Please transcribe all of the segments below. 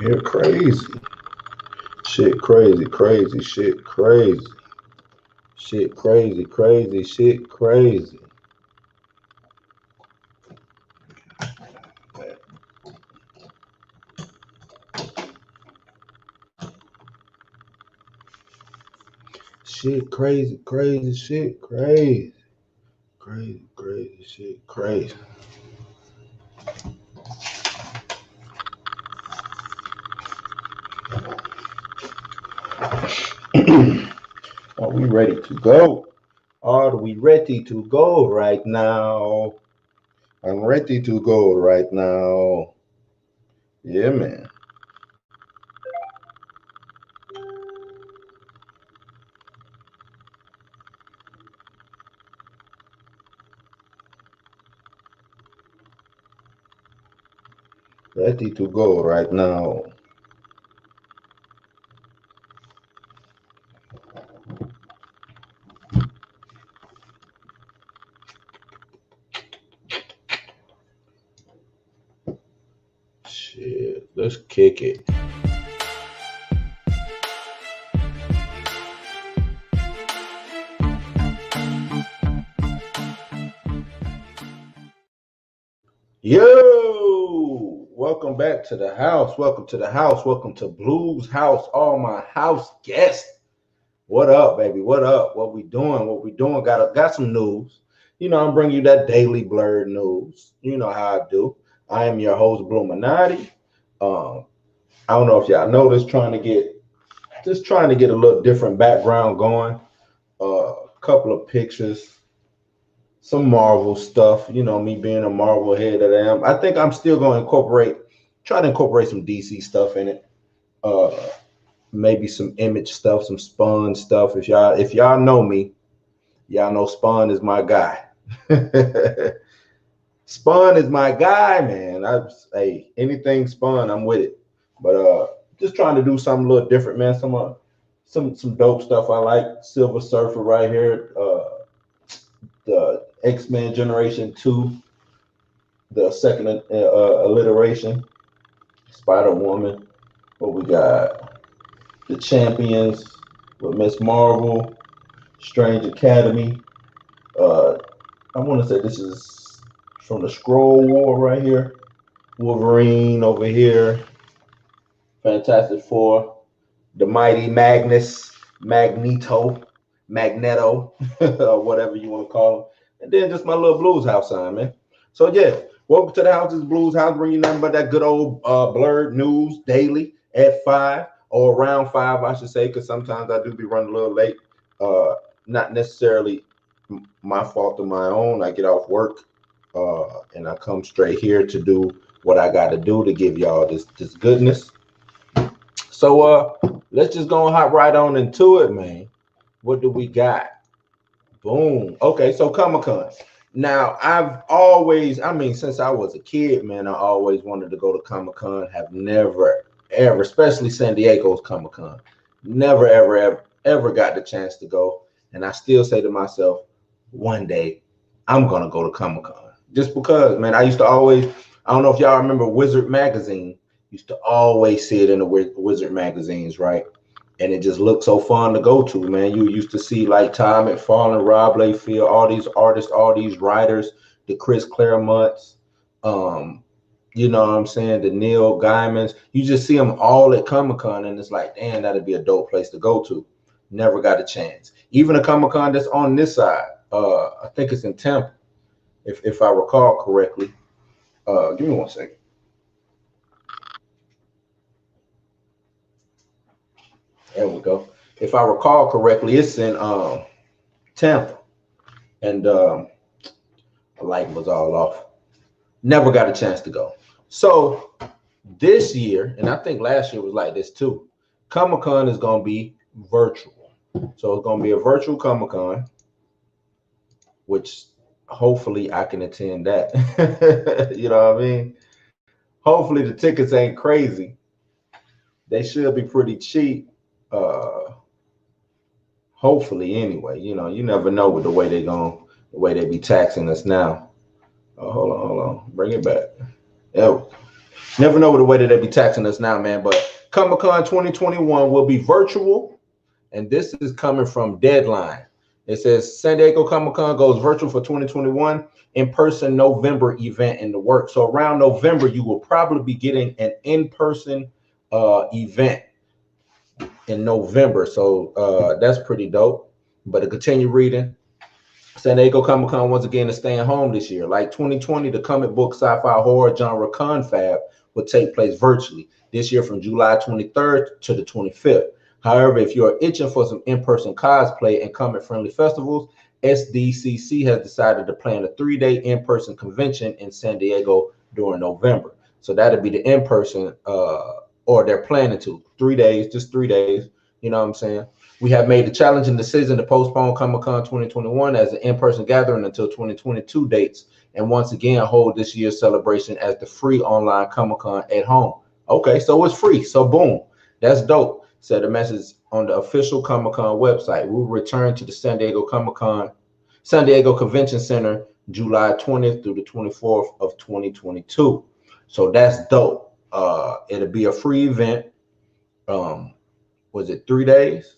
Here crazy. Shit crazy, crazy, shit crazy. Shit crazy, crazy, shit crazy. Shit crazy, crazy, shit crazy. Crazy, crazy, shit crazy. Are we ready to go? Are we ready to go right now? I'm ready to go right now. Yeah, man. Ready to go right now. Shit, let's kick it. Yo, welcome back to the house. Welcome to the house. Welcome to Blues House. All my house guests. What up, baby? What up? What we doing? What we doing? Got some news. You know, I'm bringing you that daily blurred news. You know how I do. I am your host, Bluminati. I don't know if y'all noticed, trying to get a little different background going. A couple of pictures, some Marvel stuff. You know, me being a Marvel head that I am. I think I'm still going to try to incorporate some DC stuff in it. Maybe some Image stuff, some Spawn stuff. If y'all know me, y'all know Spawn is my guy. Spawn is my guy, man. Hey, anything Spawn, I'm with it. But just trying to do something a little different, man. Some dope stuff I like. Silver Surfer right here. The X-Men Generation 2, the second alliteration. Spider-Woman. What we got? The Champions with Miss Marvel. Strange Academy. I want to say this is from the Scroll War right here. Wolverine over here. Fantastic Four. The Mighty Magnus, Magneto, or whatever you want to call him. And then just my little Blues House sign, man. So yeah, welcome to the house. This Blues House, bring you nothing but that good old blurred news daily at 5 or around 5, I should say, because sometimes I do be running a little late. Not necessarily my fault or my own. I get off work and I come straight here to do what I got to do to give y'all this goodness. So let's just go and hop right on into it, man. What do we got? Boom. Okay, so Comicon. Now since I was a kid, man, I always wanted to go to Comicon. Have never, ever, especially San Diego's Comicon, never, ever got the chance to go. And I still say to myself, one day I'm gonna go to Comicon. Just because, man, I don't know if y'all remember Wizard Magazine. Used to always see it in the Wizard magazines, right? And it just looked so fun to go to, man. You used to see like Ty McFarlane, Rob Liefeld, all these artists, all these writers, the Chris Claremonts, you know what I'm saying, the Neil Gaimans. You just see them all at Comicon, and it's like, damn, that'd be a dope place to go to. Never got a chance. Even a Comicon that's on this side, I think it's in Tampa, if I recall correctly. Give me 1 second. There we go. If I recall correctly, it's in Tampa, and the light was all off. Never got a chance to go. So this year, and I think last year was like this too, Comicon is going to be virtual. So it's going to be a virtual Comicon, which hopefully I can attend that. You know what I mean? Hopefully the tickets ain't crazy. They should be pretty cheap. Hopefully anyway, you know, you never know with the way they be taxing us now. Hold on, bring it back. Never know the way that they be taxing us now, man. But Comicon 2021 will be virtual, and this is coming from Deadline. It says San Diego Comic-Con goes virtual for 2021, in-person November event in the works. So around November, you will probably be getting an in-person event in November. So that's pretty dope. But to continue reading, San Diego Comic-Con once again is staying home this year. Like 2020, the comic book sci-fi horror genre confab will take place virtually this year from July 23rd to the 25th. However, if you're itching for some in-person cosplay and comic-friendly festivals, SDCC has decided to plan a 3-day in-person convention in San Diego during November. So that'll be the in-person, or they're planning to 3 days, just 3 days. You know what I'm saying? We have made the challenging decision to postpone Comicon 2021 as an in-person gathering until 2022 dates, and once again hold this year's celebration as the free online Comicon at home. Okay, so it's free. So boom, that's dope. Said the message on the official Comicon website. We'll return to the San Diego Convention Center July 20th through the 24th of 2022. So that's dope. It'll be a free event. Was it 3 days?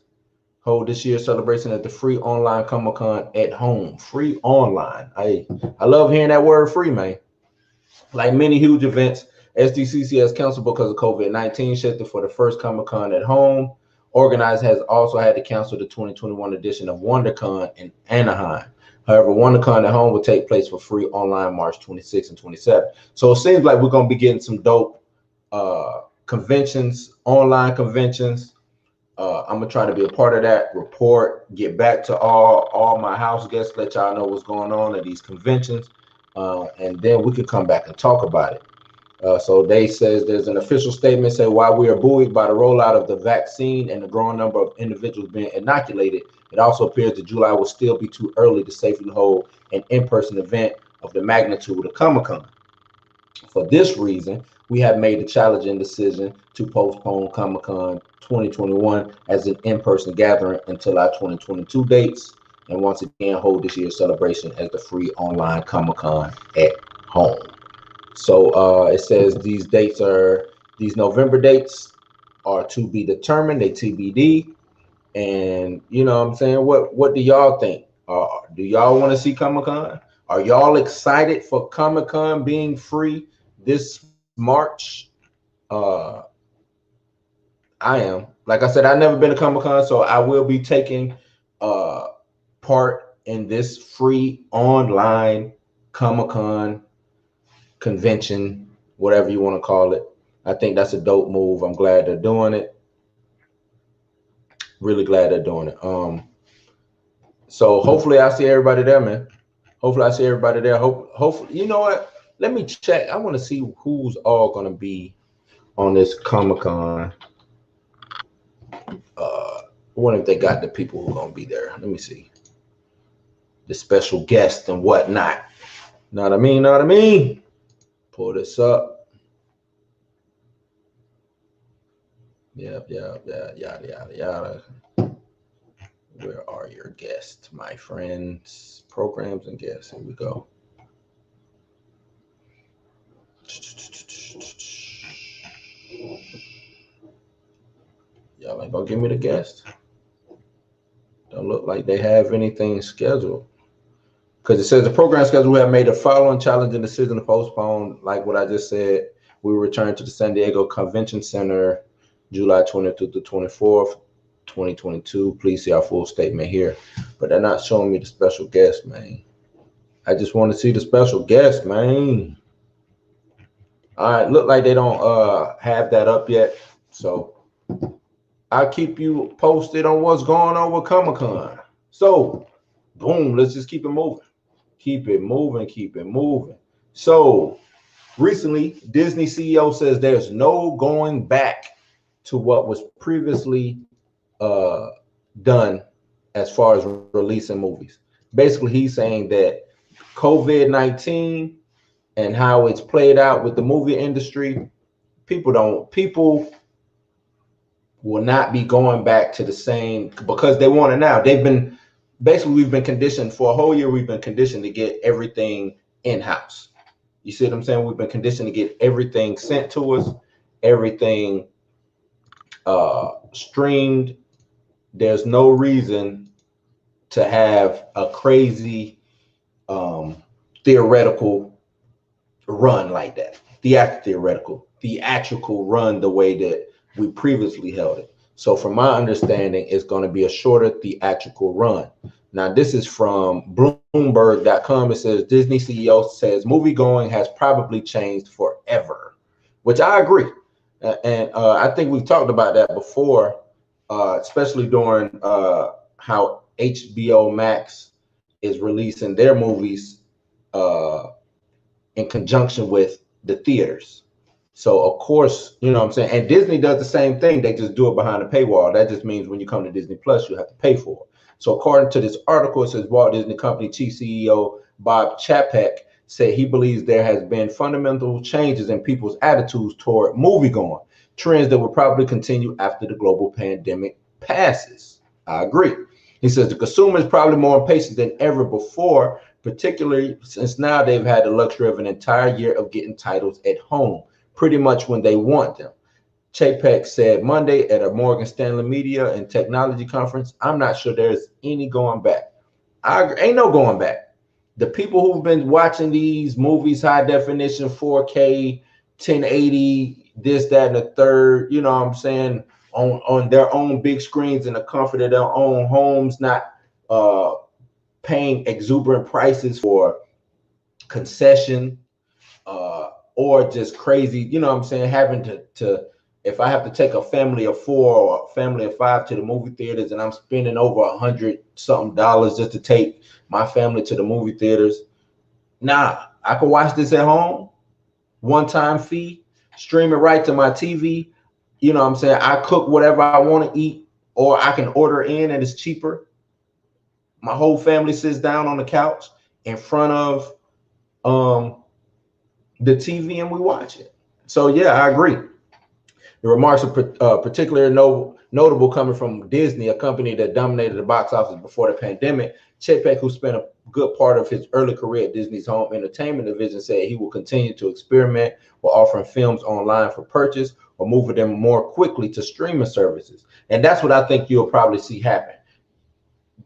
Hold this year's celebration at the free online Comicon at home. Free online. I love hearing that word free, man. Like many huge events, SDCC has canceled because of COVID-19, shifted for the first Comicon at home. Organized has also had to cancel the 2021 edition of WonderCon in Anaheim. However, WonderCon at home will take place for free online March 26 and 27. So it seems like we're going to be getting some dope conventions, online conventions. I'm gonna try to be a part of that, report, get back to all my house guests, let y'all know what's going on at these conventions, and then we can come back and talk about it. So they says there's an official statement saying while we are buoyed by the rollout of the vaccine and the growing number of individuals being inoculated, it also appears that July will still be too early to safely hold an in-person event of the magnitude of Comicon. For this reason, we have made the challenging decision to postpone Comicon 2021 as an in-person gathering until our 2022 dates, and once again hold this year's celebration as the free online Comicon at home. So it says these November dates are to be determined, they TBD, and you know what I'm saying, what do y'all think? Do y'all want to see Comicon? Are y'all excited for Comicon being free this March? I am. Like I said, I've never been to Comicon, so I will be taking part in this free online Comicon convention, whatever you want to call it. I think that's a dope move. I'm glad they're doing it. Really glad they're doing it. So hopefully I see everybody there, man. Hopefully I see everybody there. Hopefully, you know what? Let me check. I want to see who's all gonna be on this Comicon. I wonder if they got the people who are gonna be there. Let me see. The special guests and whatnot. Know what I mean? Know what I mean? Pull this up. Yep, yada, yada. Where are your guests, my friends? Programs and guests. Here we go. Y'all ain't gonna give me the guest. Don't look like they have anything scheduled. Because it says the program schedule, we have made the following challenging decision to postpone, like what I just said. We return to the San Diego Convention Center July 20th to the 24th, 2022. Please see our full statement here. But they're not showing me the special guest, man. I just want to see the special guest, man. All right, look like they don't have that up yet. So I'll keep you posted on what's going on with Comicon. So, boom, let's just keep it moving. Keep it moving, keep it moving. So, recently, Disney CEO says there's no going back to what was previously done as far as releasing movies. Basically, he's saying that COVID-19 and how it's played out with the movie industry, people will not be going back to the same because they want it now. We've been conditioned for a whole year. We've been conditioned to get everything in-house. You see what I'm saying? We've been conditioned to get everything sent to us, everything streamed. There's no reason to have a crazy theoretical run like that. Theatrical run the way that we previously held it. So from my understanding, it's going to be a shorter theatrical run. Now, this is from Bloomberg.com. It says Disney CEO says movie going has probably changed forever, which I agree. And I think we've talked about that before, especially during how HBO Max is releasing their movies in conjunction with the theaters. So of course, you know what I'm saying? And Disney does the same thing. They just do it behind a paywall. That just means when you come to Disney Plus, you have to pay for it. So according to this article, it says Walt Disney Company Chief CEO Bob Chapek said he believes there has been fundamental changes in people's attitudes toward moviegoing, trends that will probably continue after the global pandemic passes. I agree. He says the consumer is probably more impatient than ever before, particularly since now they've had the luxury of an entire year of getting titles at home, pretty much when they want them. Chapek said Monday at a Morgan Stanley Media and Technology Conference, I'm not sure there's any going back. Ain't no going back. The people who've been watching these movies, high definition, 4K, 1080, this, that, and the third, you know what I'm saying, on their own big screens in the comfort of their own homes, not paying exuberant prices for concession or just crazy, you know what I'm saying, having to if I have to take a family of 4 or a family of 5 to the movie theaters and I'm spending over $100 something just to take my family to the movie theaters, nah, I can watch this at home, one-time fee, stream it right to my TV. You know what I'm saying? I cook whatever I want to eat, or I can order in and it's cheaper. My whole family sits down on the couch in front of the TV and we watch it. So yeah, I agree. The remarks are particularly notable coming from Disney, a company that dominated the box office before the pandemic. Chapek, who spent a good part of his early career at Disney's home entertainment division, said he will continue to experiment with offering films online for purchase or moving them more quickly to streaming services. And that's what I think you'll probably see happen.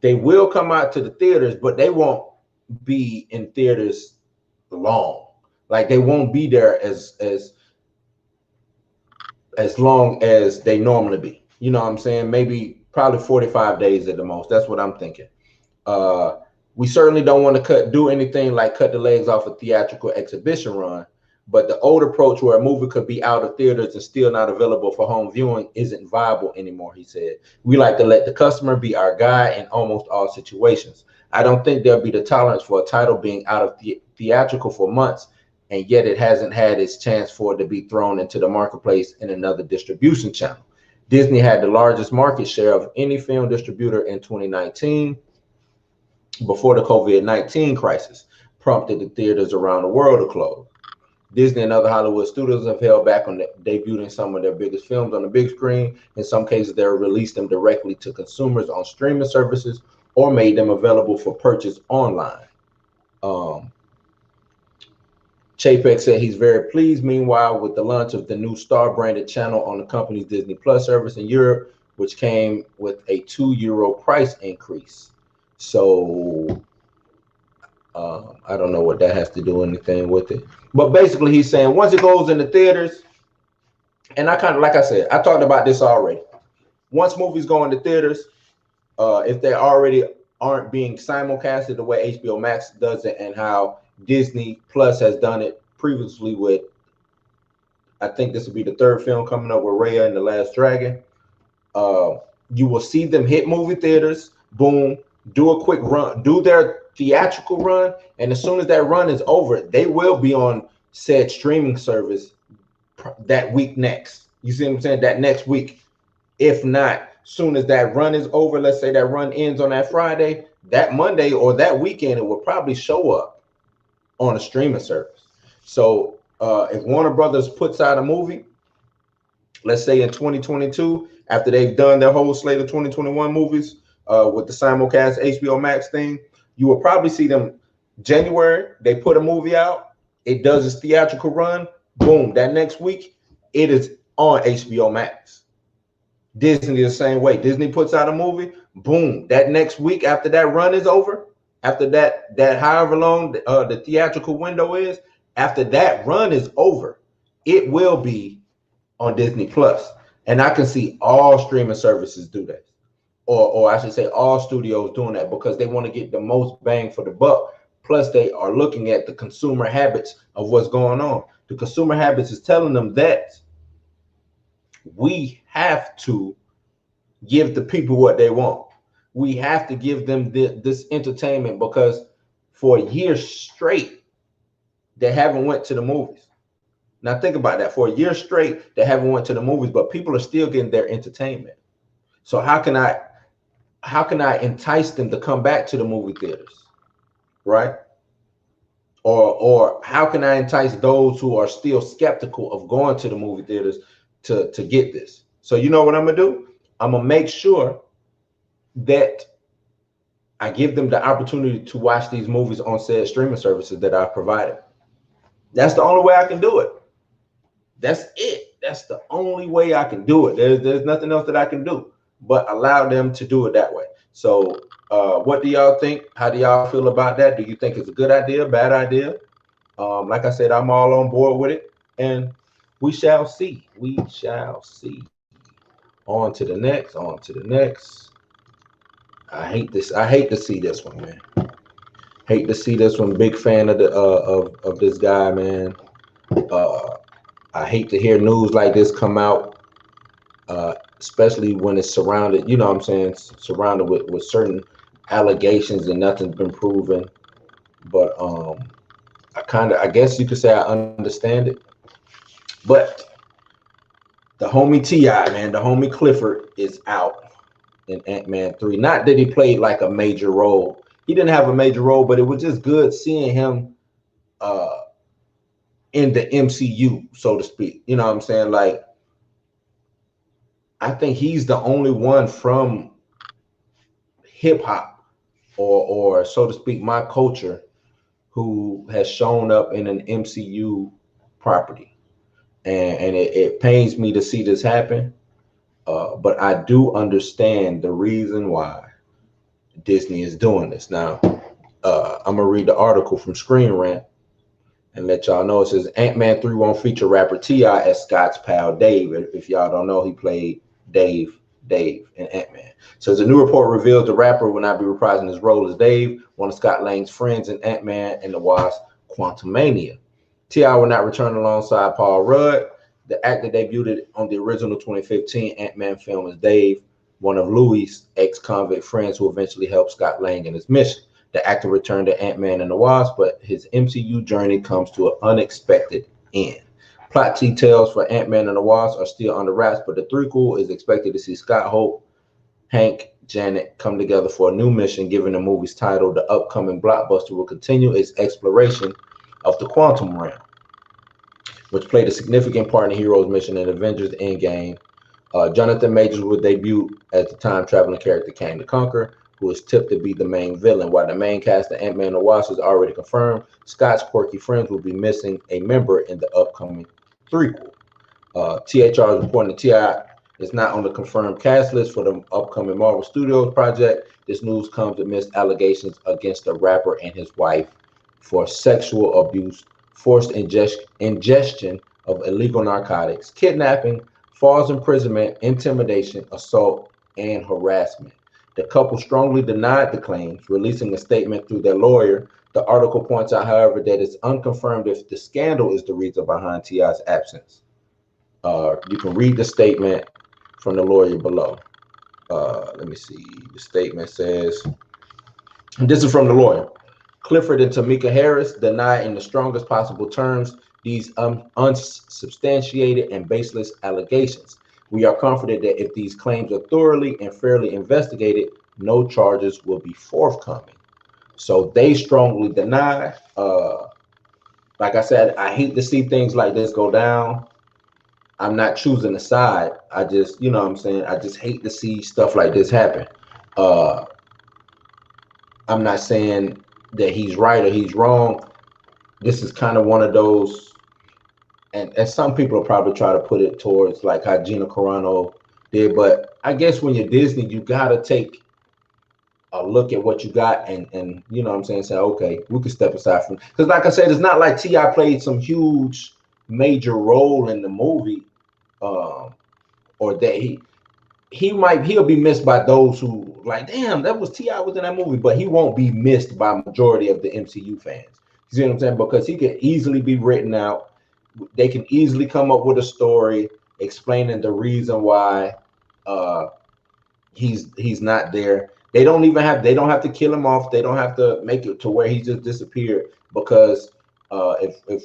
They will come out to the theaters, but they won't be in theaters long. Like they won't be there as long as they normally be. You know what I'm saying? Maybe probably 45 days at the most. That's what I'm thinking. We certainly don't want to do anything like cut the legs off a theatrical exhibition run, but the old approach where a movie could be out of theaters and still not available for home viewing isn't viable anymore, he said. We like to let the customer be our guide in almost all situations. I don't think there'll be the tolerance for a title being out of theatrical for months, and yet it hasn't had its chance for it to be thrown into the marketplace in another distribution channel. Disney had the largest market share of any film distributor in 2019 before the COVID-19 crisis prompted the theaters around the world to close. Disney and other Hollywood studios have held back on debuting some of their biggest films on the big screen. In some cases, they've released them directly to consumers on streaming services or made them available for purchase online. Chapek said he's very pleased, meanwhile, with the launch of the new Star-branded channel on the company's Disney Plus service in Europe, which came with a €2 price increase. So I don't know what that has to do anything with it. But basically, he's saying once it goes in the theaters, and I kind of, like I said, I talked about this already. Once movies go into theaters, if they already aren't being simulcasted the way HBO Max does it and how Disney Plus has done it previously with, I think this will be the 3rd film coming up with Raya and the Last Dragon. You will see them hit movie theaters, boom, do a quick run, do their theatrical run, and as soon as that run is over, they will be on said streaming service that week next. You see what I'm saying? That next week. If not, soon as that run is over, let's say that run ends on that Friday, that Monday or that weekend, it will probably show up on a streaming service. So if Warner Brothers puts out a movie, let's say in 2022, after they've done their whole slate of 2021 movies with the simulcast HBO Max thing, you will probably see them January, they put a movie out, It does its theatrical run. Boom. That next week, it is on HBO Max. Disney the same way. Disney puts out a movie. Boom. That next week after that run is over, after that however long the theatrical window is, after that run is over, it will be on Disney Plus. And I can see all streaming services do that. Or I should say all studios doing that because they want to get the most bang for the buck. Plus, they are looking at the consumer habits of what's going on. The consumer habits is telling them that we have to give the people what they want. We have to give them this entertainment because for years straight, they haven't went to the movies. Now think about that. For a year straight, they haven't went to the movies, but people are still getting their entertainment. So how can I entice them to come back to the movie theaters, right? Or how can I entice those who are still skeptical of going to the movie theaters to get this? So you know what I'm gonna do? I'm gonna make sure that I give them the opportunity to watch these movies on said streaming services that I've provided. That's the only way I can do it. That's it. That's the only way I can do it. There's nothing else that I can do but allow them to do it that way. So what do y'all think? How do y'all feel about that? Do you think it's a good idea, bad idea? Like I said, I'm all on board with it, and we shall see. We shall see. On to the next. On to the next. I hate this. I hate to see this one, man. Hate to see this one. Big fan of the of this guy, man. I hate to hear news like this come out, especially when it's surrounded, you know what I'm saying, surrounded with certain allegations and nothing's been proven. But I guess you could say I understand it. But the homie T.I., man, the homie Clifford is out in Ant-Man 3. Not that he played like a major role. He didn't have a major role, but it was just good seeing him in the MCU, so to speak. You know what I'm saying? Like, I think he's the only one from hip hop or so to speak, my culture, who has shown up in an MCU property. And it pains me to see this happen. But I do understand the reason why Disney is doing this. Now, I'm gonna read the article from Screen Rant and let y'all know. It says Ant-Man 3 won't feature rapper T.I. as Scott's pal Dave. If y'all don't know, he played Dave in Ant-Man. So as a new report reveals, the rapper will not be reprising his role as Dave, one of Scott Lang's friends in Ant-Man and the Wasp: Quantumania. T.I. will not return alongside Paul Rudd. The actor debuted on the original 2015 Ant-Man film as Dave, one of Louis' ex-convict friends who eventually helped Scott Lang in his mission. The actor returned to Ant-Man and the Wasp, but his MCU journey comes to an unexpected end. Plot details for Ant-Man and the Wasp are still under wraps, but the threequel is expected to see Scott, Hope, Hank, Janet come together for a new mission. Given the movie's title, the upcoming blockbuster will continue its exploration of the quantum realm, which played a significant part in the hero's mission in Avengers Endgame. Jonathan Majors will debut as the time-traveling character Kang the Conqueror, who is tipped to be the main villain. While the main cast of Ant-Man and the Wasp is already confirmed, Scott's quirky friends will be missing a member in the upcoming threequel. THR is reporting that T.I. is not on the confirmed cast list for the upcoming Marvel Studios project. This news comes amidst allegations against the rapper and his wife for sexual abuse, forced ingestion of illegal narcotics, kidnapping, false imprisonment, intimidation, assault, and harassment. The couple strongly denied the claims, releasing a statement through their lawyer. The article points out, however, that it's unconfirmed if the scandal is the reason behind T.I.'s absence. You can read the statement from the lawyer below. Let me see. The statement says, and this is from the lawyer. Clifford and Tamika Harris deny in the strongest possible terms these unsubstantiated and baseless allegations. We are confident that if these claims are thoroughly and fairly investigated, no charges will be forthcoming. So they strongly deny. Like I said, I hate to see things like this go down. I'm not choosing a side. I just, you know what I'm saying? I just hate to see stuff like this happen. I'm not saying that he's right or he's wrong. this is kind of one of those, and some people will probably try to put it towards like how Gina Carano did, but I guess when you're Disney, you gotta take a look at what you got and you know what I'm saying, say, okay, we can step aside from, because like I said, it's not like T.I. played some huge major role in the movie, or that he'll be missed by those who like, damn, that was T.I. was in that movie, but he won't be missed by majority of the MCU fans. You see what I'm saying? Because he could easily be written out. They can easily come up with a story explaining the reason why he's not there. They don't have to kill him off. They don't have to make it to where he just disappeared, because if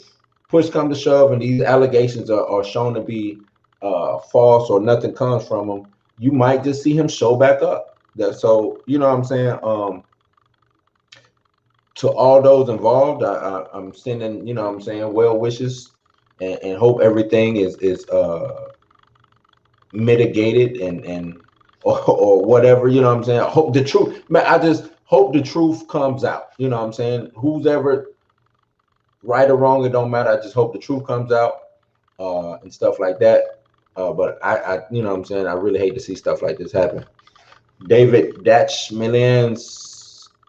push comes to shove and these allegations are shown to be false or nothing comes from him, you might just see him show back up. So you know what I'm saying? To all those involved, I'm sending, you know what I'm saying, well wishes, and hope everything is mitigated and or whatever, you know what I'm saying. I hope the truth, man, I just hope the truth comes out, you know what I'm saying. Who's ever right or wrong, it don't matter. I just hope the truth comes out and stuff like that. But I you know what I'm saying, I really hate to see stuff like this happen. David Dastmalchian's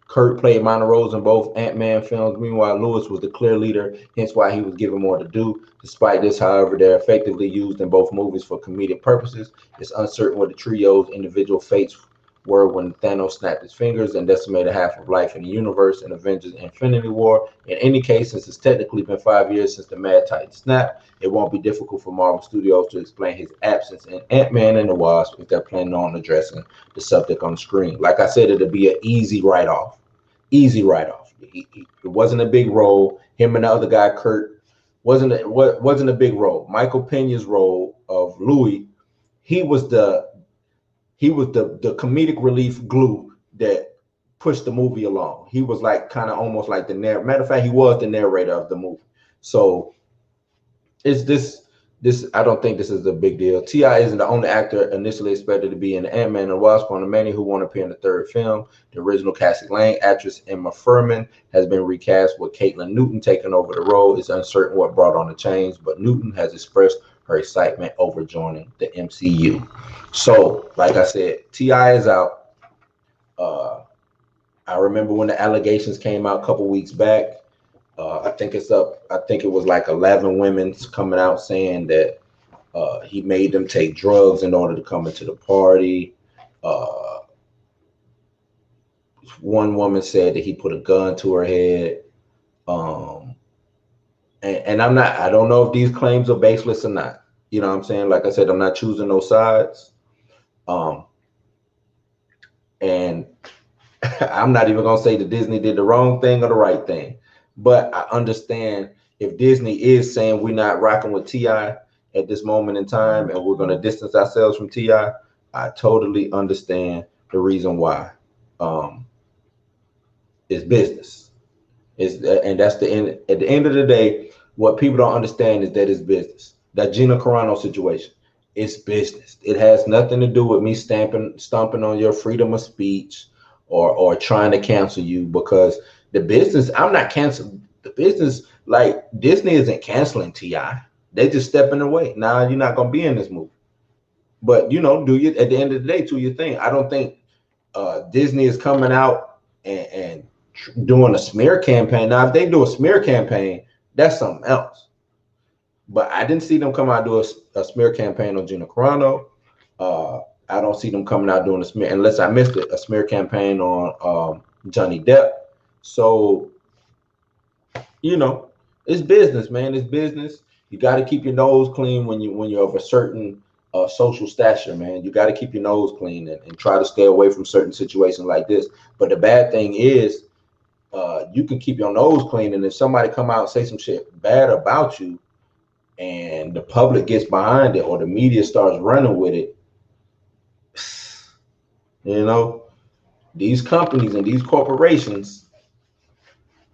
Kurt played minor roles in both Ant-Man films. Meanwhile, Lewis was the clear leader, hence why he was given more to do. Despite this, however, they're effectively used in both movies for comedic purposes. It's uncertain what the trio's individual fates were when Thanos snapped his fingers and decimated half of life in the universe in Avengers Infinity War. In any case, since it's technically been 5 years since the Mad Titan snap, it won't be difficult for Marvel Studios to explain his absence in Ant-Man and the Wasp if they're planning on addressing the subject on the screen. Like I said, it'll be an easy write-off. Easy write-off. It wasn't a big role. Him and the other guy, Kurt, wasn't a big role. Michael Pena's role of Louis, he was the comedic relief glue that pushed the movie along. He was like kind of almost like the narrator. Matter of fact, he was the narrator of the movie. So it's this I don't think this is a big deal. T.I. isn't the only actor initially expected to be in the Ant-Man and the Wasp. On the many who want to appear in the third film, the original Cassie Lang actress Emma Furman has been recast with Caitlin Newton taking over the role. It's uncertain what brought on the change, but Newton has expressed her excitement over joining the MCU. So, like I said, T.I. is out. I remember when the allegations came out a couple weeks back. I think it's up. I think it was like 11 women coming out saying that he made them take drugs in order to come into the party. One woman said that he put a gun to her head. And I don't know if these claims are baseless or not. You know what I'm saying? Like I said, I'm not choosing no sides. And I'm not even gonna say that Disney did the wrong thing or the right thing. But I understand if Disney is saying we're not rocking with T.I. at this moment in time and we're going to distance ourselves from T.I., I totally understand the reason why. It's business. And that's the end. At the end of the day, what people don't understand is that it's business. That Gina Carano situation, it's business. It has nothing to do with me stomping on your freedom of speech or trying to cancel you, because the business, I'm not canceling the business. Like, Disney isn't canceling T.I. They just stepping away. Now you're not gonna be in this movie. But you know, do you at the end of the day, do your thing. I don't think Disney is coming out and doing a smear campaign. Now, if they do a smear campaign, that's something else. But I didn't see them come out and do a smear campaign on Gina Carano. I don't see them coming out doing a smear, unless I missed it, a smear campaign on Johnny Depp. So, you know, it's business, man. It's business. You got to keep your nose clean when you're of a certain social stature, man. You got to keep your nose clean and try to stay away from certain situations like this. But the bad thing is, you can keep your nose clean, and if somebody come out and say some shit bad about you, and the public gets behind it or the media starts running with it, you know, these companies and these corporations,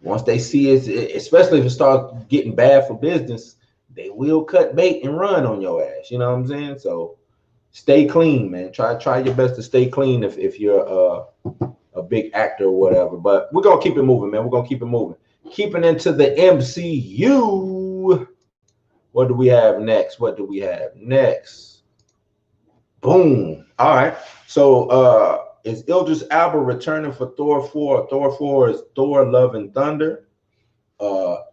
once they see it, especially if it starts getting bad for business, they will cut bait and run on your ass. You know what I'm saying? So stay clean, man. Try your best to stay clean if you're a big actor or whatever. But we're gonna keep it moving, man. We're gonna keep it moving. Keeping into the MCU. What do we have next? What do we have next? Boom. All right. So is Idris Elba returning for Thor 4? Thor 4 is Thor Love and Thunder.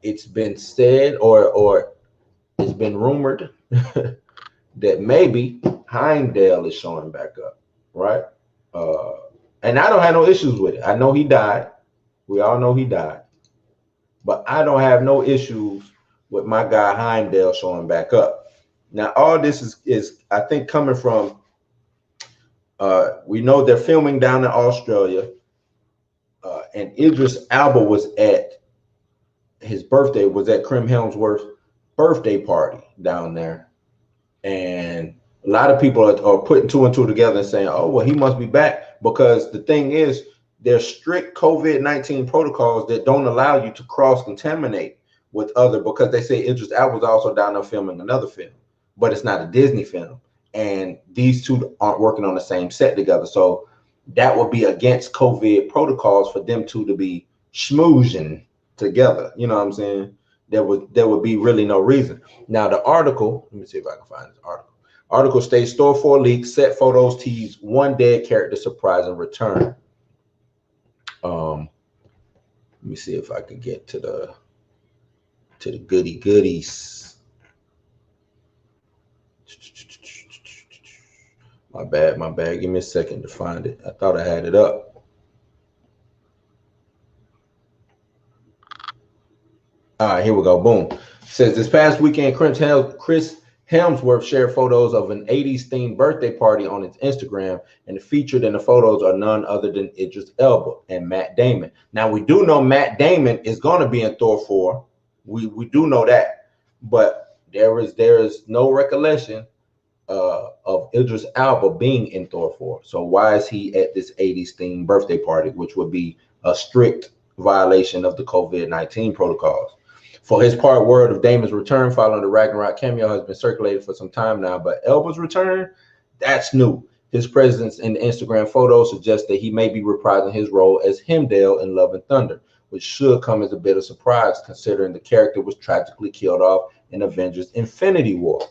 It's been said or it's been rumored that maybe Heimdall is showing back up, right? And I don't have no issues with it. I know he died. We all know he died. But I don't have no issues with my guy Heimdall showing back up. Now, all this is I think coming from, we know they're filming down in Australia, and Idris Elba was at his birthday, was at Krim Helmsworth's birthday party down there. And a lot of people are putting two and two together and saying, oh, well, he must be back, because the thing is, there's strict COVID-19 protocols that don't allow you to cross-contaminate with other, because they say Idris Elba was also down there filming another film, but it's not a Disney film. And these two aren't working on the same set together. So that would be against COVID protocols for them two to be schmoozing together. You know what I'm saying? There would be really no reason. Now, the article, let me see if I can find this article. Article states Thor 4 leaks, set photos tease one dead character surprising return. Let me see if I can get to the goodies. My bad. Give me a second to find it. I thought I had it up. All right, here we go. Boom. It says this past weekend, Chris Helmsworth shared photos of an 80s themed birthday party on his Instagram, and featured in the photos are none other than Idris Elba and Matt Damon. Now, we do know Matt Damon is going to be in Thor 4. We do know that, but there is no recollection of Idris Elba being in Thor 4. So why is he at this 80s themed birthday party, which would be a strict violation of the COVID-19 protocols? For his part, word of Damon's return following the Ragnarok cameo has been circulated for some time now, but Elba's return, that's new. His presence in the Instagram photos suggests that he may be reprising his role as Heimdall in Love and Thunder, which should come as a bit of surprise considering the character was tragically killed off in Avengers Infinity War.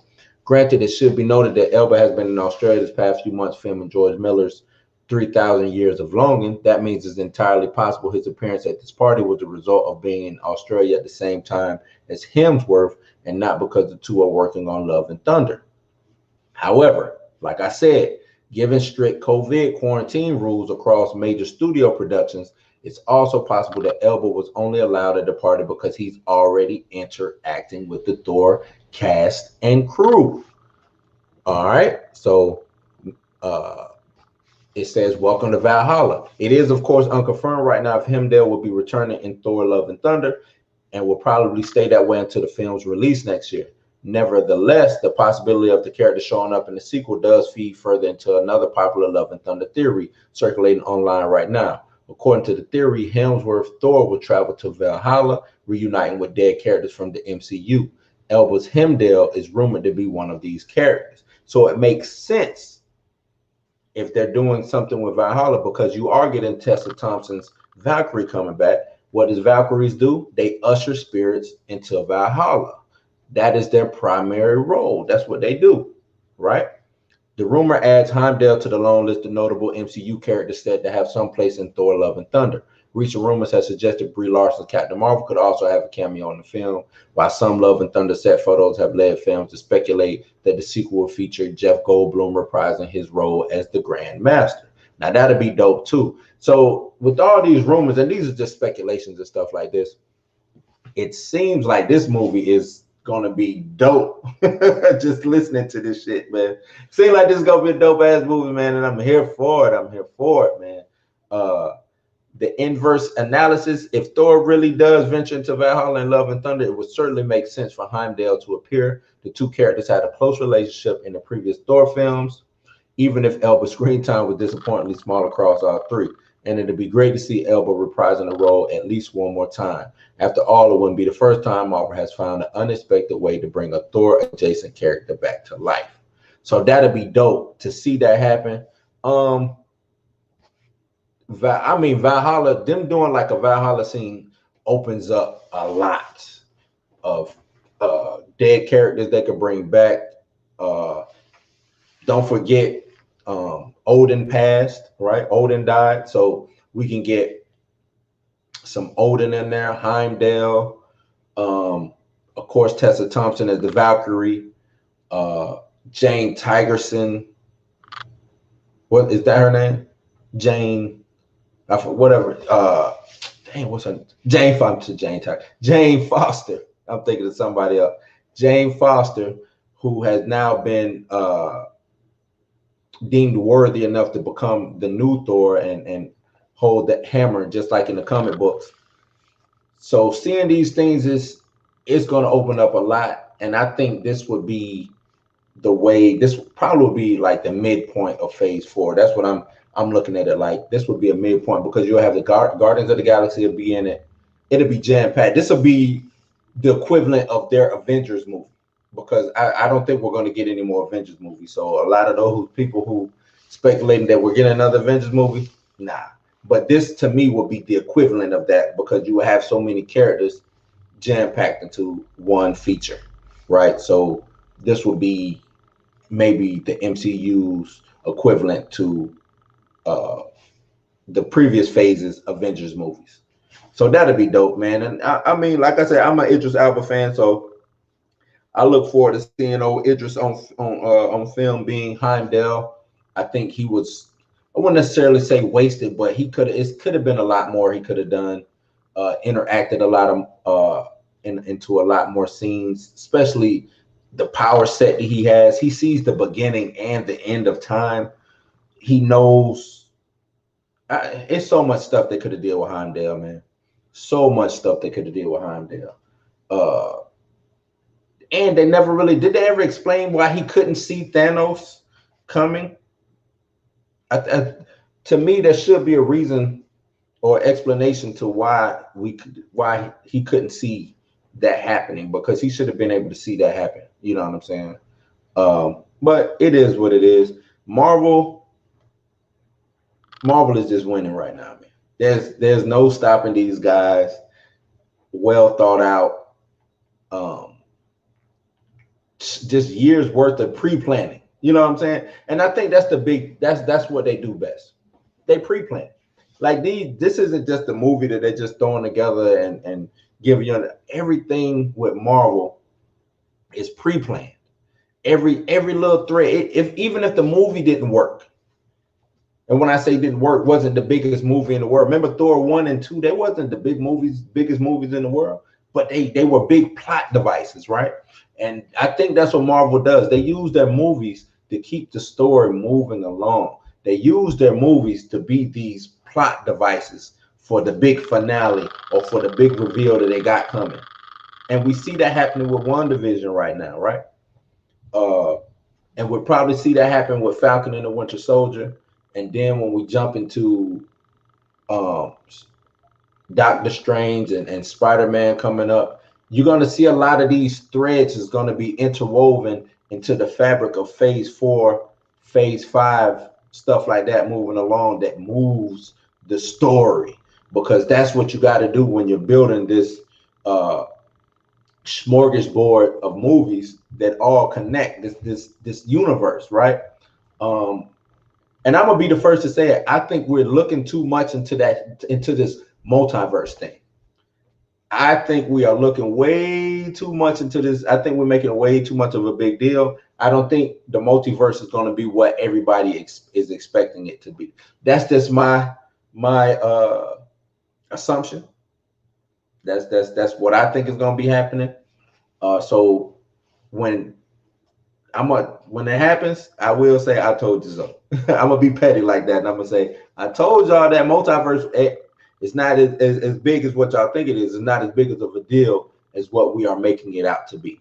Granted, it should be noted that Elba has been in Australia this past few months filming George Miller's 3,000 Years of Longing. That means it's entirely possible his appearance at this party was the result of being in Australia at the same time as Hemsworth, and not because the two are working on Love and Thunder. However, like I said, given strict COVID quarantine rules across major studio productions, it's also possible that Elba was only allowed at the party because he's already interacting with the Thor cast and crew. All right, so it says, welcome to Valhalla. It is, of course, unconfirmed right now if Heimdall will be returning in Thor Love and Thunder, and will probably stay that way until the film's release next year. Nevertheless, the possibility of the character showing up in the sequel does feed further into another popular Love and Thunder theory circulating online right now. According to the theory, Hemsworth Thor will travel to Valhalla, reuniting with dead characters from the MCU. Elba's Heimdall is rumored to be one of these characters. So it makes sense if they're doing something with Valhalla, because you are getting Tessa Thompson's Valkyrie coming back. What does Valkyries do? They usher spirits into Valhalla. That is their primary role. That's what they do, right? The rumor adds Heimdall to the long list of notable MCU characters said to have some place in Thor Love and Thunder. Recent rumors have suggested Brie Larson's Captain Marvel could also have a cameo in the film, while some Love and Thunder set photos have led fans to speculate that the sequel will feature Jeff Goldblum reprising his role as the Grand Master. Now, that'd be dope, too. So, with all these rumors, and these are just speculations and stuff like this, it seems like this movie is gonna be dope. Just listening to this shit, man. Seems like this is gonna be a dope ass movie, man, and I'm here for it. I'm here for it, man. The inverse analysis, if Thor really does venture into Valhalla and Love and Thunder, it would certainly make sense for Heimdall to appear. The two characters had a close relationship in the previous Thor films, even if Elba's screen time was disappointingly small across all three. And it'd be great to see Elba reprising the role at least one more time. After all, it wouldn't be the first time Marvel has found an unexpected way to bring a Thor-adjacent character back to life. So that'd be dope to see that happen. I mean, Valhalla, them doing like a Valhalla scene opens up a lot of dead characters they could bring back. Don't forget, Odin passed, right? Odin died, so we can get some Odin in there. Heimdall, of course, Tessa Thompson as the Valkyrie, Jane Tigerson. What is that her name? Jane, whatever. Dang, what's her? Jane Foster. Jane Foster. I'm thinking of somebody else. Jane Foster, who has now been deemed worthy enough to become the new Thor and hold that hammer, just like in the comic books. So seeing these things is going to open up a lot, and I think this would be the way. This probably would be like the midpoint of Phase 4. That's what I'm looking at it like. This would be a midpoint because you'll have the Guardians of the Galaxy will be in it. It'll be jam packed. This will be the equivalent of their Avengers movie, because I don't think we're going to get any more Avengers movies. So a lot of those people who speculating that we're getting another Avengers movie, nah. But this to me will be the equivalent of that, because you will have so many characters jam packed into one feature, right? So this will be maybe the MCU's equivalent to the previous phases Avengers movies. So that'd be dope, man. And I mean, like I said, I'm an Idris Elba fan, so I look forward to seeing old Idris on film being Heimdall. I think he was, I wouldn't necessarily say wasted, but it could have been a lot more he could have done, interacted a lot of into a lot more scenes, especially the power set that he has. He sees the beginning and the end of time. He knows it's so much stuff they could have dealt with Heimdall, man. So much stuff they could have dealt with Heimdall. And they never really did. They ever explain why he couldn't see Thanos coming? To me, there should be a reason or explanation to why he couldn't see that happening, because he should have been able to see that happen. You know what I'm saying? But it is what it is. Marvel is just winning right now, man. There's no stopping these guys. Well thought out. Just years worth of pre-planning. You know what I'm saying? And I think that's what they do best. They pre-plan. Like this isn't just a movie that they're just throwing together and giving you everything with Marvel is pre-planned. Every little thread. Even if the movie didn't work, and when I say didn't work, wasn't the biggest movie in the world. Remember Thor 1 and 2? They wasn't the biggest movies in the world, but they were big plot devices, right? And I think that's what Marvel does. They use their movies to keep the story moving along. They use their movies to be these plot devices for the big finale or for the big reveal that they got coming. And we see that happening with WandaVision right now, right? And we'll probably see that happen with Falcon and the Winter Soldier. And then when we jump into Doctor Strange and Spider-Man coming up, you're going to see a lot of these threads is going to be interwoven into the fabric of Phase 4, Phase 5, stuff like that moving along that moves the story, because that's what you got to do when you're building this smorgasbord of movies that all connect this universe, right? And I'm gonna be the first to say it. I think we're looking too much into this multiverse thing. I think we are looking way too much into this. I think we're making way too much of a big deal. I don't think the multiverse is going to be what everybody is expecting it to be. That's just my assumption. That's what I think is going to be happening. So when it happens, I will say I told you so. I'm gonna be petty like that, and I'm gonna say I told y'all that multiverse. It's not as big as what y'all think it is. It's not as big as of a deal as what we are making it out to be.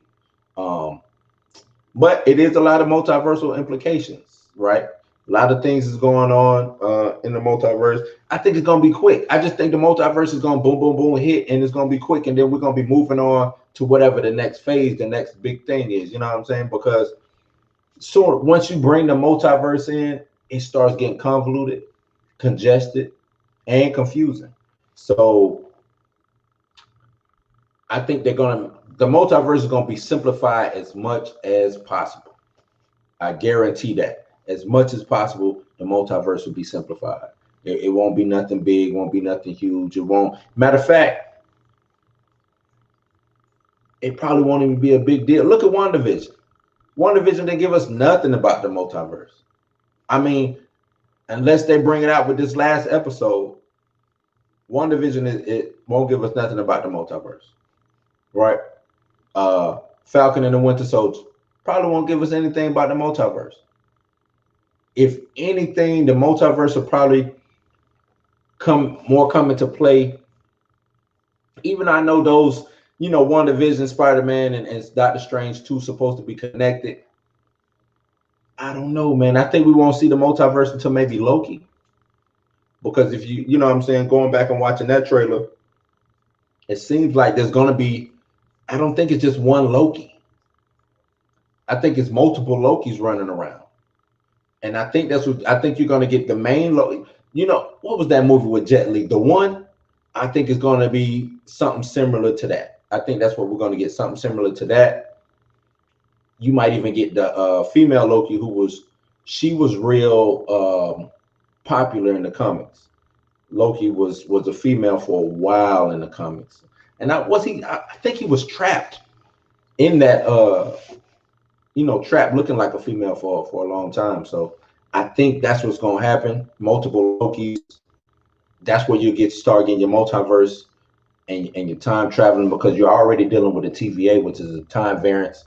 But it is a lot of multiversal implications, right? A lot of things is going on in the multiverse. I think it's going to be quick. I just think the multiverse is going to boom, boom, boom, hit, and it's going to be quick. And then we're going to be moving on to whatever the next phase, the next big thing is. You know what I'm saying? Because once you bring the multiverse in, it starts getting convoluted, congested, and confusing. So I think the multiverse is gonna be simplified as much as possible. I guarantee that. As much as possible, the multiverse will be simplified. It won't be nothing big, won't be nothing huge. It won't. Matter of fact, it probably won't even be a big deal. Look at WandaVision. WandaVision didn't give us nothing about the multiverse. I mean, unless they bring it out with this last episode, WandaVision it won't give us nothing about the multiverse, right? Falcon and the Winter Soldier probably won't give us anything about the multiverse. If anything, the multiverse will probably come into play. Even I know those, WandaVision, Spider-Man, and Doctor Strange 2 supposed to be connected. I don't know, man. I think we won't see the multiverse until maybe Loki. Because if you know what I'm saying, going back and watching that trailer, it seems like there's going to be, I don't think it's just one Loki. I think it's multiple Lokis running around. And I think you're going to get the main Loki. What was that movie with Jet Li? The One? I think it's going to be something similar to that. I think that's what we're going to get, something similar to that. You might even get the female Loki she was real popular in the comics. Loki was a female for a while in the comics. And I think he was trapped in that trapped looking like a female for a long time. So I think that's what's going to happen. Multiple Lokis. That's where you start getting your multiverse and your time traveling, because you're already dealing with the TVA, which is a time variance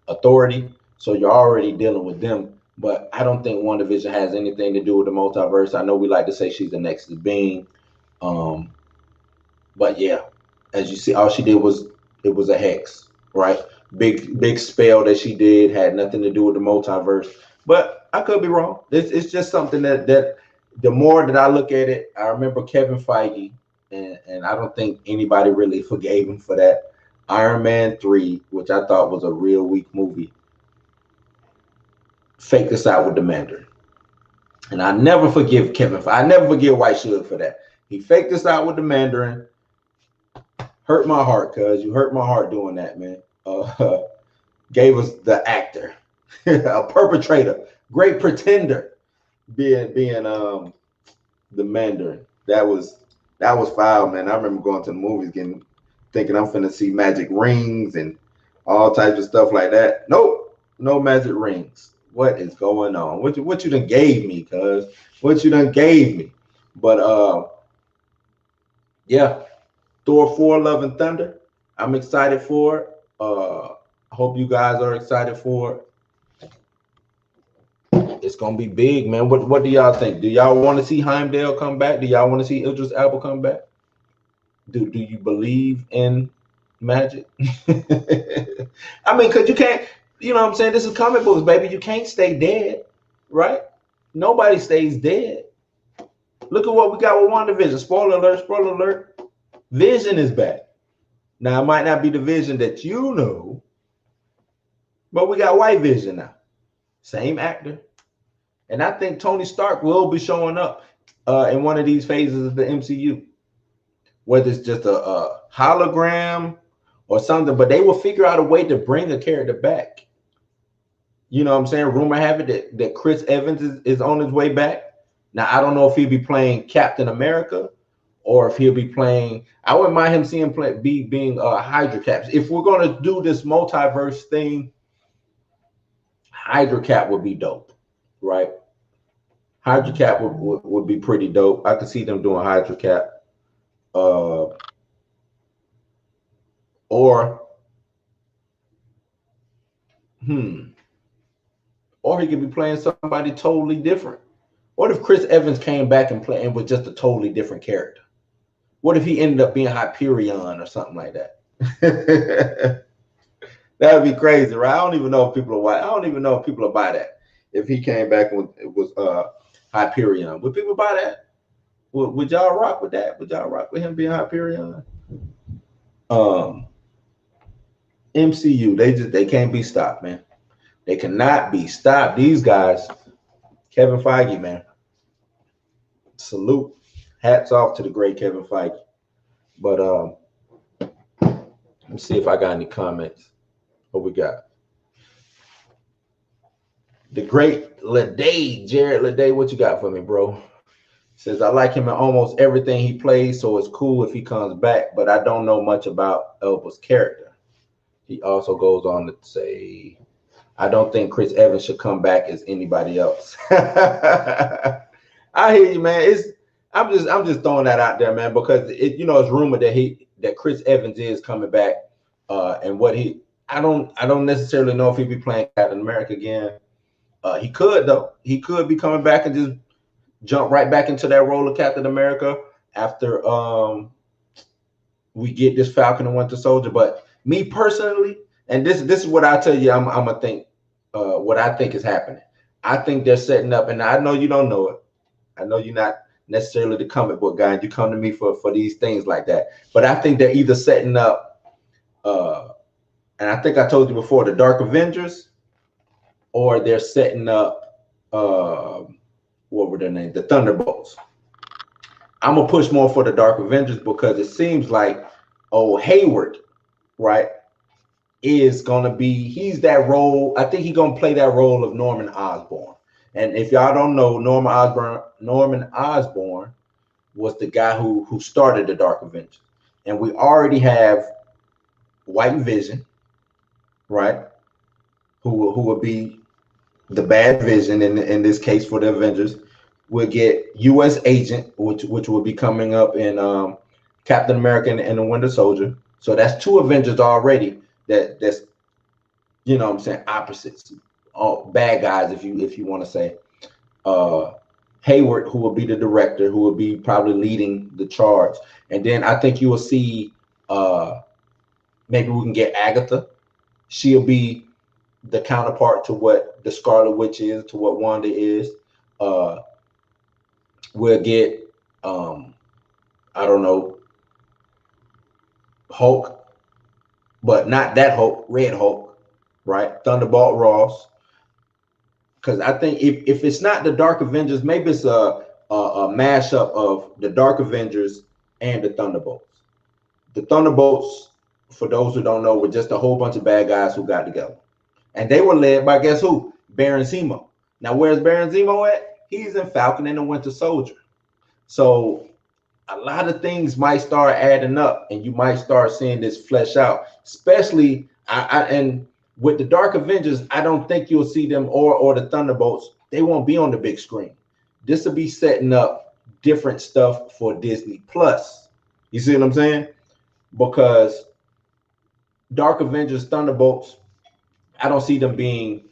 authority. So you're already dealing with them. But I don't think WandaVision has anything to do with the multiverse. I know we like to say she's the next being. But yeah, as you see, all she did was a hex, right? Big spell that she did, had nothing to do with the multiverse. But I could be wrong. It's just something that the more that I look at it, I remember Kevin Feige, and I don't think anybody really forgave him for that. Iron Man 3, which I thought was a real weak movie, faked us out with the Mandarin. And I never forgive Kevin. I never forgive White Sugar for that. He faked us out with the Mandarin. Hurt my heart, cuz you hurt my heart doing that, man. Gave us the actor, a perpetrator, great pretender, being the Mandarin. That was foul, man. I remember going to the movies thinking I'm finna see magic rings and all types of stuff like that. Nope, no magic rings. What is going on? What you done gave me, cuz? What you done gave me? But yeah, Thor 4, Love and Thunder. I'm excited for it. I hope you guys are excited for it. It's gonna be big, man. What do y'all think? Do y'all want to see Heimdall come back? Do y'all want to see Idris Elba come back? Do you believe in magic? I mean, because you can't, you know what I'm saying? This is comic books, baby. You can't stay dead, right? Nobody stays dead. Look at what we got with WandaVision. Spoiler alert. Vision is back. Now, it might not be the Vision that you know, but we got White Vision now. Same actor. And I think Tony Stark will be showing up in one of these phases of the MCU. Whether it's just a hologram or something, but they will figure out a way to bring a character back. You know what I'm saying? Rumor have it that Chris Evans is on his way back. Now, I don't know if he'll be playing Captain America or if he'll be playing, I wouldn't mind him seeing being Hydra Cap. If we're going to do this multiverse thing, Hydra Cap would be dope, right? Hydra Cap would be pretty dope. I could see them doing Hydra Cap. Or he could be playing somebody totally different. What if Chris Evans came back and was just a totally different character? What if he ended up being Hyperion or something like that? That would be crazy, right? I don't even know if people will buy that. If he came back and it was Hyperion, would people buy that? Would y'all rock with that? Would y'all rock with him being Hyperion? MCU, they can't be stopped, man. They cannot be stopped. These guys, Kevin Feige, man. Salute. Hats off to the great Kevin Feige. But Let me see if I got any comments. What we got? The great Lede, Jared Lede, what you got for me, bro? Says, I like him in almost everything he plays, so it's cool if he comes back, but I don't know much about Elba's character. He also goes on to say, I don't think Chris Evans should come back as anybody else. I hear you, man. I'm just throwing that out there, man, because it's rumored that Chris Evans is coming back, and I don't necessarily know if he'll be playing Captain America again. He could though. He could be coming back and just jump right back into that role of Captain America after we get this Falcon and Winter Soldier. But me personally, and this is what I tell you, I'm gonna think what I think is happening. I think they're setting up, and I know you don't know it. I know you're not necessarily the comic book guy, and you come to me for these things like that. But I think they're either setting up, and I think I told you before, the Dark Avengers, or they're setting up, what were their names? The Thunderbolts. I'm gonna push more for the Dark Avengers because it seems like Hayward, right, is gonna be, he's that role. I think he's gonna play that role of Norman Osborn. And if y'all don't know, Norman Osborn was the guy who started the Dark Avengers. And we already have White Vision, right, who will be the bad Vision in this case for the Avengers. We'll get U.S. Agent, which will be coming up in Captain America and the Winter Soldier. So that's two Avengers already. That's what I'm saying, opposites, bad guys, if you want to say. Hayward, who will be the director, who will be probably leading the charge, and then I think you will see maybe we can get Agatha. She'll be the counterpart to what the Scarlet Witch is, to what Wanda is. We'll get I don't know, Hulk, but not that Hulk, Red Hulk, right? Thunderbolt Ross. Because I think if it's not the Dark Avengers, maybe it's a mashup of the Dark Avengers and the Thunderbolts. The Thunderbolts, for those who don't know, were just a whole bunch of bad guys who got together. And they were led by, guess who? Baron Zemo. Now, where's Baron Zemo at? He's in Falcon and the Winter Soldier. So a lot of things might start adding up, and you might start seeing this flesh out. Especially, and with the Dark Avengers, I don't think you'll see them or the Thunderbolts. They won't be on the big screen. This will be setting up different stuff for Disney Plus. You see what I'm saying? Because Dark Avengers, Thunderbolts, I don't see them being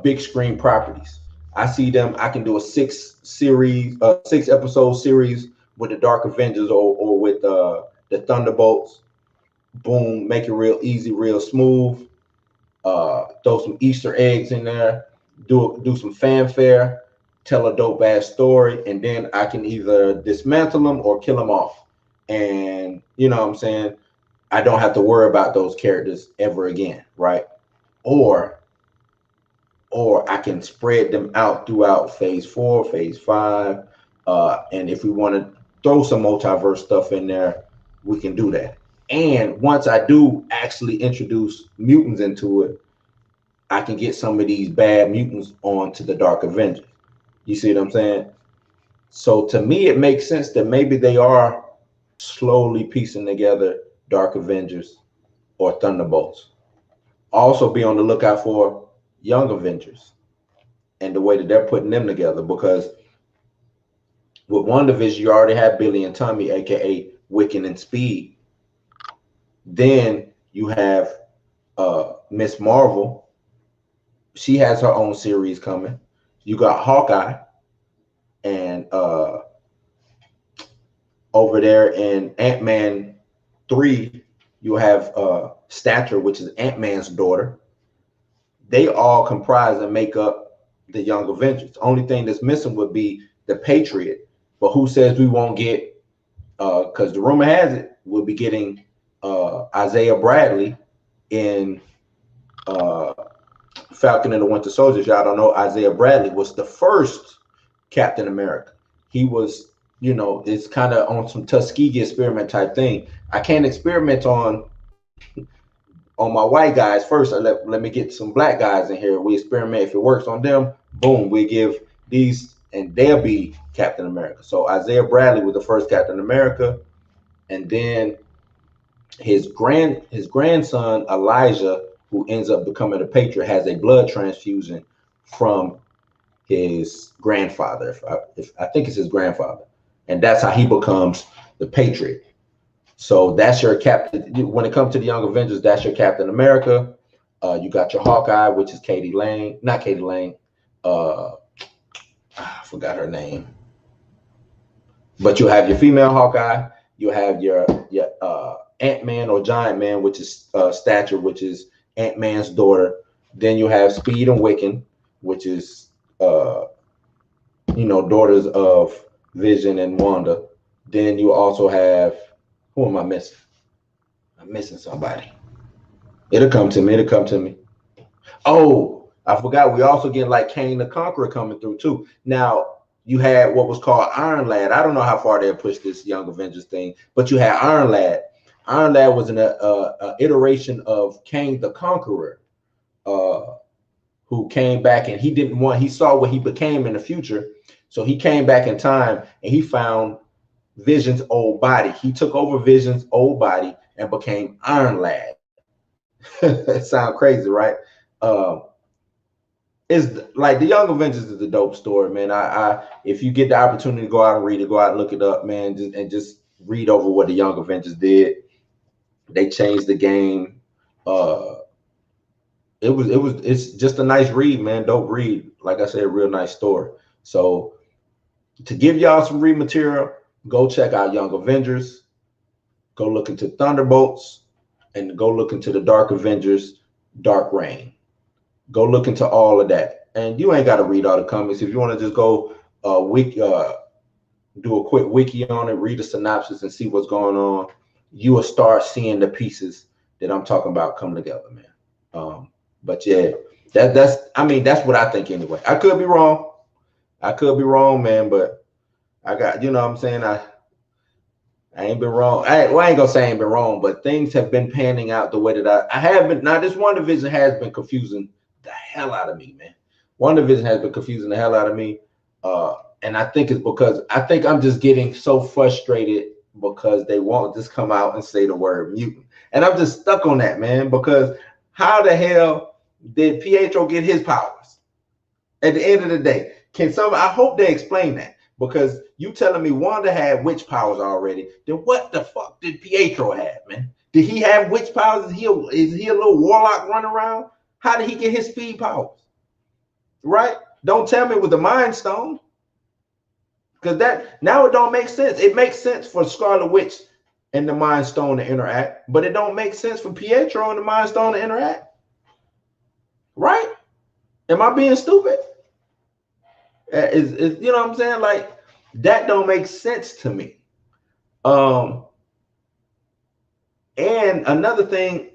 big screen properties. I see them, I can do a 6-episode series with the Dark Avengers or with the Thunderbolts. Boom, make it real easy, real smooth. Throw some Easter eggs in there, do some fanfare, tell a dope ass story, and then I can either dismantle them or kill them off. And you know what I'm saying? I don't have to worry about those characters ever again, right? Or I can spread them out throughout phase 4, phase 5. And if we want to throw some multiverse stuff in there, we can do that. And once I do actually introduce mutants into it, I can get some of these bad mutants onto the Dark Avengers. You see what I'm saying? So to me, it makes sense that maybe they are slowly piecing together Dark Avengers or Thunderbolts. Also be on the lookout for Young Avengers and the way that they're putting them together, because with WandaVision, you already have Billy and Tommy, aka Wiccan and Speed. Then you have Miss Marvel. She has her own series coming. You got Hawkeye, and over there in Ant-Man 3, you have Stature, which is Ant-Man's daughter. They all comprise and make up the Young Avengers. The only thing that's missing would be the Patriot. But who says we won't get, because the rumor has it, we'll be getting Isaiah Bradley in Falcon and the Winter Soldier. Y'all don't know, Isaiah Bradley was the first Captain America. He was, it's kind of on some Tuskegee experiment type thing. I can't experiment on on my white guys first. Let me get some black guys in here. We experiment. If it works on them, boom, we give these, and they'll be Captain America. So Isaiah Bradley was the first Captain America, and then his grandson Elijah, who ends up becoming a Patriot, has a blood transfusion from his grandfather. If I think it's his grandfather, and that's how he becomes the Patriot. So that's your captain. When it comes to the Young Avengers, that's your Captain America. You got your Hawkeye, which is Katie Lang, not Katie Lang. I forgot her name. But you have your female Hawkeye. You have your Ant-Man or Giant Man, which is Stature, which is Ant-Man's daughter. Then you have Speed and Wiccan, which is daughters of Vision and Wanda. Then you also have, who am I missing? I'm missing somebody. It'll come to me. Oh, I forgot. We also get like Kang the Conqueror coming through too. Now, you had what was called Iron Lad. I don't know how far they pushed this Young Avengers thing, but you had Iron Lad. Iron Lad was an iteration of Kang the Conqueror, who came back, and he saw what he became in the future. So he came back in time and he found Vision's old body. He took over Vision's old body and became Iron Lad. That sounds crazy, right? It's like the Young Avengers is a dope story, man. I if you get the opportunity to go out and read it, go out and look it up, man, just read over what the Young Avengers did. They changed the game. It's just a nice read, man. Dope read. Like I said, a real nice story. So to give y'all some read material, go check out Young Avengers. Go look into Thunderbolts, and go look into the Dark Avengers, Dark Reign. Go look into all of that. And you ain't got to read all the comics. If you want to just go do a quick wiki on it, read the synopsis and see what's going on, you will start seeing the pieces that I'm talking about come together, man. But yeah, that's what I think anyway. I could be wrong. Man, but I got, you know what I'm saying? I ain't been wrong. I ain't gonna say I ain't been wrong, but things have been panning out the way that I have been. Now, this WandaVision has been confusing the hell out of me, man. WandaVision has been confusing the hell out of me. And I think it's because I think I'm just getting so frustrated because they won't just come out and say the word mutant. And I'm just stuck on that, man, because how the hell did Pietro get his powers? At the end of the day, I hope they explain that, because you telling me Wanda had witch powers already, then what the fuck did Pietro have, man? Did he have witch powers? Is he a little warlock running around? How did he get his speed powers? Right? Don't tell me with the Mind Stone. Because that now it don't make sense. It makes sense for Scarlet Witch and the Mind Stone to interact, but it don't make sense for Pietro and the Mind Stone to interact. Right? Am I being stupid? Is you know what I'm saying? Like, that don't make sense to me. And another thing,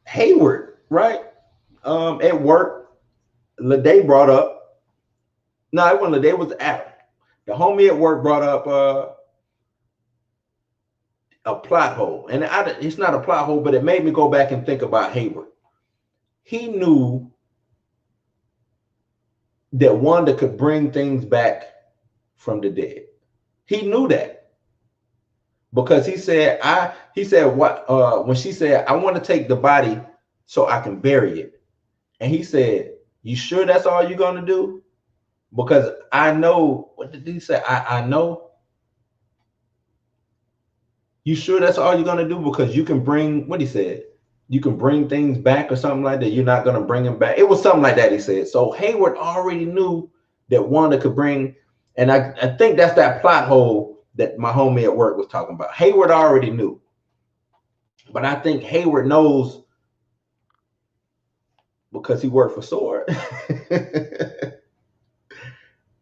Hayward, right? At work, Lede brought up. No, it wasn't Lede, it was Adam. The homie at work brought up a plot hole, and it's not a plot hole, but it made me go back and think about Hayward. He knew that Wanda could bring things back from the dead. He knew that, because he said when she said, "I want to take the body so I can bury it," and he said, "You sure that's all you're gonna do? Because I know," what did he say? I know. You sure that's all you're gonna do? Because you can bring, what he said, you can bring things back or something like that. You're not gonna bring them back. It was something like that, he said. So Hayward already knew that Wanda could bring, and I think that's that plot hole that my homie at work was talking about. Hayward already knew. But I think Hayward knows because he worked for Sword.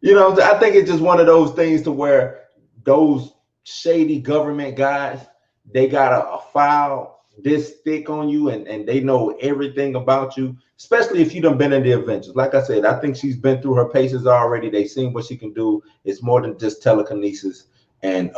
You know, I think it's just one of those things to where those shady government guys, they got a file this thick on you, and they know everything about you, especially if you done been in the Avengers. Like I said, I think she's been through her paces already. They've seen what she can do. It's more than just telekinesis and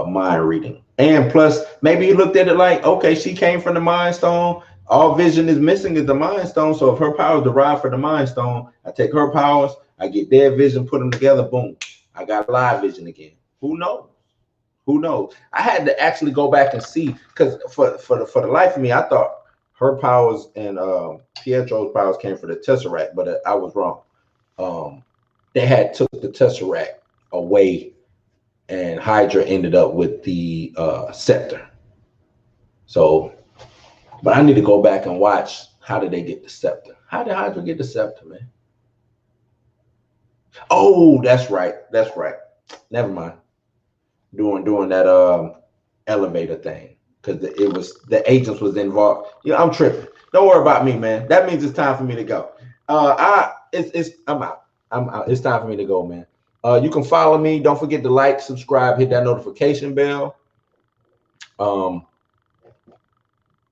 mind reading. And plus, maybe he looked at it like, okay, she came from the Mind Stone. All Vision is missing is the Mind Stone. So if her powers derive from the Mind Stone, I take her powers, I get their vision, put them together, boom, I got live vision again. Who knows? Who knows? I had to actually go back and see, because for the life of me, I thought her powers and Pietro's powers came from the Tesseract, but I was wrong. They had took the Tesseract away, and Hydra ended up with the scepter. So, but I need to go back and watch, how did they get the scepter? How did Hydra get the scepter, man? Oh, that's right. That's right. Never mind. Doing that elevator thing, because it was the agents was involved. Yeah, I'm tripping. Don't worry about me, man. That means it's time for me to go. I'm out. I'm out. It's time for me to go, man. You can follow me. Don't forget to like, subscribe, hit that notification bell. And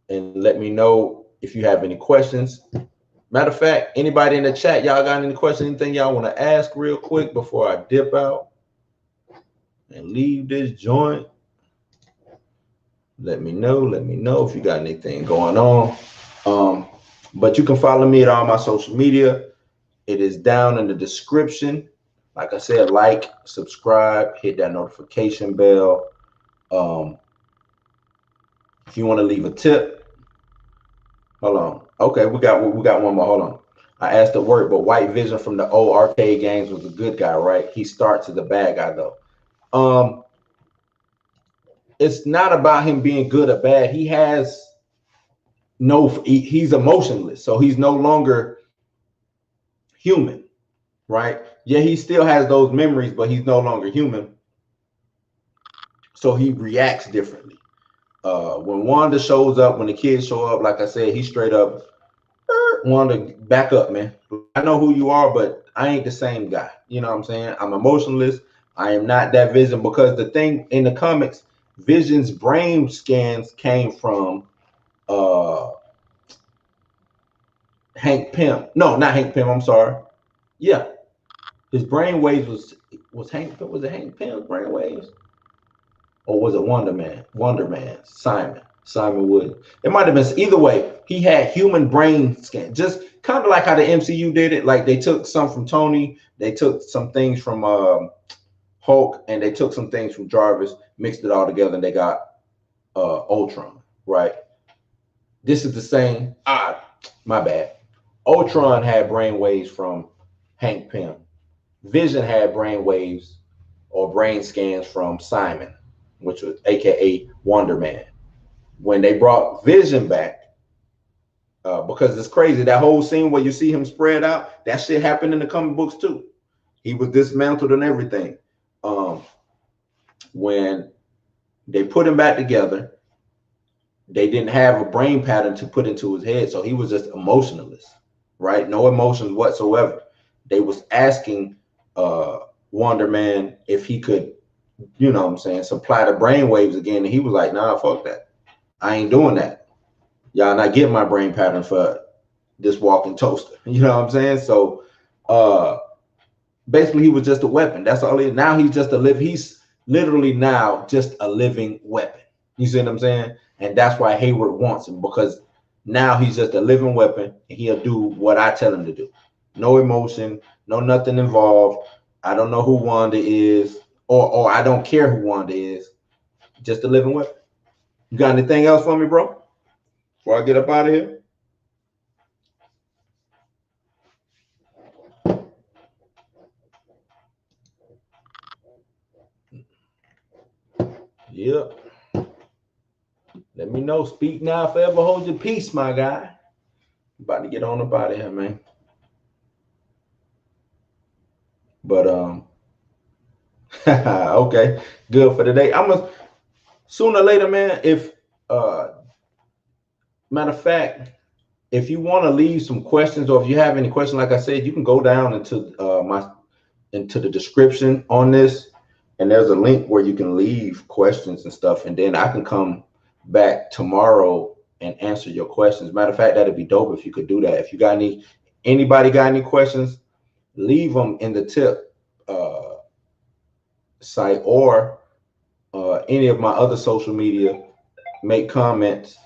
let me know if you have any questions. Matter of fact, anybody in the chat, y'all got any questions, anything y'all want to ask real quick before I dip out and leave this joint? Let me know if you got anything going on. But you can follow me at all my social media. It is down in the description. Like I said, like, subscribe, hit that notification bell. If you want to leave a tip, hold on. Okay, we got one more. Hold on. I asked to work, but White Vision from the old arcade games was a good guy, right? He starts as a bad guy though. It's not about him being good or bad. He has he's emotionless, so he's no longer human, right? Yeah, he still has those memories, but he's no longer human, so he reacts differently. When Wanda shows up, when the kids show up, like I said, he straight up, Wanda, back up, man. I know who you are, but I ain't the same guy. You know what I'm saying? I'm emotionless. I am not that Vision, because the thing in the comics, Vision's brain scans came from Hank Pym. No, not Hank Pym. I'm sorry. Yeah, his brain waves was Hank. Was it Hank Pym's brain waves, or was it Wonder Man, Simon Wood? It might have been either way. He had human brain scan, just kind of like how the MCU did it. Like they took some from Tony, they took some things from Hulk, and they took some things from Jarvis, mixed it all together, and they got Ultron, right? This is the same. My bad. Ultron had brain waves from Hank Pym. Vision had brain waves or brain scans from Simon, which was AKA Wonder Man. When they brought Vision back, because it's crazy, that whole scene where you see him spread out, that shit happened in the comic books too. He was dismantled and everything. When they put him back together, they didn't have a brain pattern to put into his head, so he was just emotionless, right? No emotions whatsoever. They was asking Wonder Man if he could, you know what I'm saying, supply the brain waves again, and he was like, nah, fuck that. I ain't doing that. Y'all not getting my brain pattern for this walking toaster. You know what I'm saying? So basically he was just a weapon. That's all he is. Now he's just he's literally now just a living weapon. You see what I'm saying? And that's why Hayward wants him, because now he's just a living weapon and he'll do what I tell him to do. No emotion, no nothing involved. I don't know who Wanda is, or I don't care who Wanda is. Just a living weapon. You got anything else for me, bro? Before I get up out of here? Yep. Let me know. Speak now, forever hold your peace, my guy. About to get on up out of here, man. But okay, good for today. Sooner or later, man. If matter of fact, if you want to leave some questions, or if you have any questions, like I said, you can go down into the description on this, and there's a link where you can leave questions and stuff, and then I can come back tomorrow and answer your questions. Matter of fact, that'd be dope if you could do that. If you got anybody got any questions, leave them in the tip site, or any of my other social media, make comments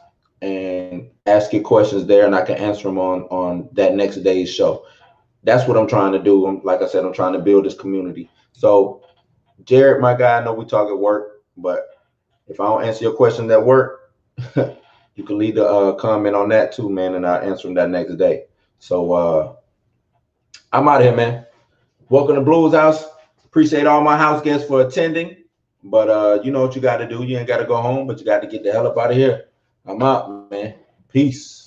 and ask your questions there, and I can answer them on that next day's show. That's what I'm trying to do. Like I said, I'm trying to build this community. So, Jared, my guy, I know we talk at work, but if I don't answer your question at work, you can leave a comment on that too, man, and I'll answer them that next day. So I'm out of here, man. Welcome to Blues House. Appreciate all my house guests for attending. But you know what you got to do. You ain't got to go home, but you got to get the hell up out of here. I'm out, man. Peace.